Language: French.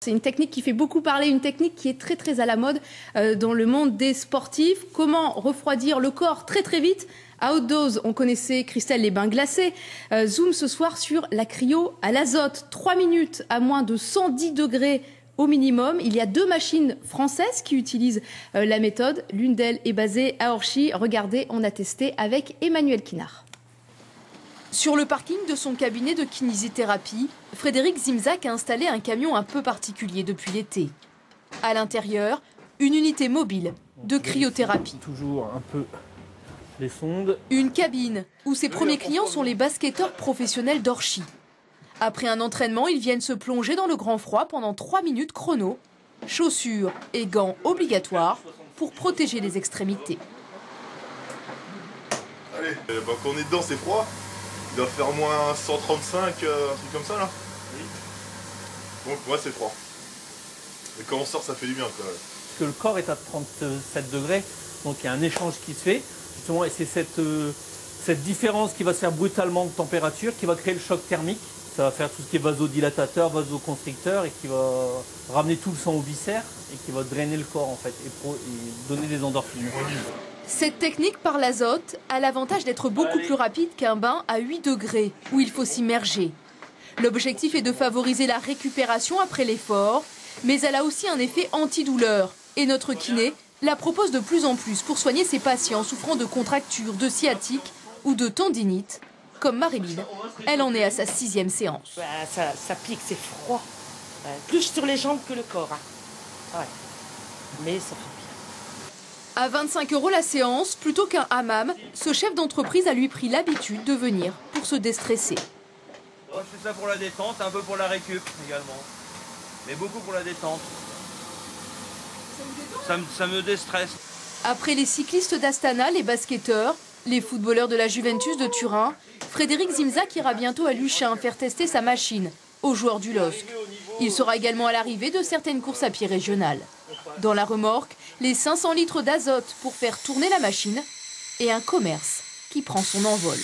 C'est une technique qui fait beaucoup parler, une technique qui est très à la mode dans le monde des sportifs. Comment refroidir le corps très vite? À haute dose, on connaissait Christelle les bains glacés. Zoom ce soir sur la cryo à l'azote. 3 minutes à moins de 110 degrés au minimum. Il y a 2 machines françaises qui utilisent la méthode. L'une d'elles est basée à Orchy. Regardez, on a testé avec Emmanuel Kinard. Sur le parking de son cabinet de kinésithérapie, Frédéric Zimzak a installé un camion un peu particulier depuis l'été. À l'intérieur, une unité mobile de cryothérapie. Toujours un peu les sondes. Une cabine où ses premiers clients sont les basketteurs professionnels d'Orchy. Après un entraînement, ils viennent se plonger dans le grand froid pendant 3 minutes chrono. Chaussures et gants obligatoires pour protéger les extrémités. Allez, quand on est dedans, c'est froid. Il doit faire moins 135, un truc comme ça là. Oui. Donc ouais, c'est froid. Et quand on sort, ça fait du bien quoi. Parce que le corps est à 37 degrés, donc il y a un échange qui se fait. Justement, et c'est cette différence qui va se faire brutalement de température qui va créer le choc thermique. Ça va faire tout ce qui est vasodilatateur, vasoconstricteur et qui va ramener tout le sang aux viscères et qui va drainer le corps en fait et donner des endorphines. Cette technique par l'azote a l'avantage d'être beaucoup plus rapide qu'un bain à 8 degrés où il faut s'immerger. L'objectif est de favoriser la récupération après l'effort, mais elle a aussi un effet antidouleur. Et notre kiné la propose de plus en plus pour soigner ses patients souffrant de contractures, de sciatique ou de tendinite, comme Marie-Lise. Elle en est à sa 6e séance. Ça pique, c'est froid. Plus sur les jambes que le corps. Hein. Ouais. Mais ça fait bien. À 25 € la séance, plutôt qu'un hammam, ce chef d'entreprise a lui pris l'habitude de venir pour se déstresser. Moi, je fais ça pour la détente, un peu pour la récup également. Mais beaucoup pour la détente. Ça me déstresse. Après les cyclistes d'Astana, les basketteurs, les footballeurs de la Juventus de Turin, Frédéric Zimzak ira bientôt à Luchin faire tester sa machine aux joueurs du LOSC. Il sera également à l'arrivée de certaines courses à pied régionales. Dans la remorque, les 500 litres d'azote pour faire tourner la machine et un commerce qui prend son envol.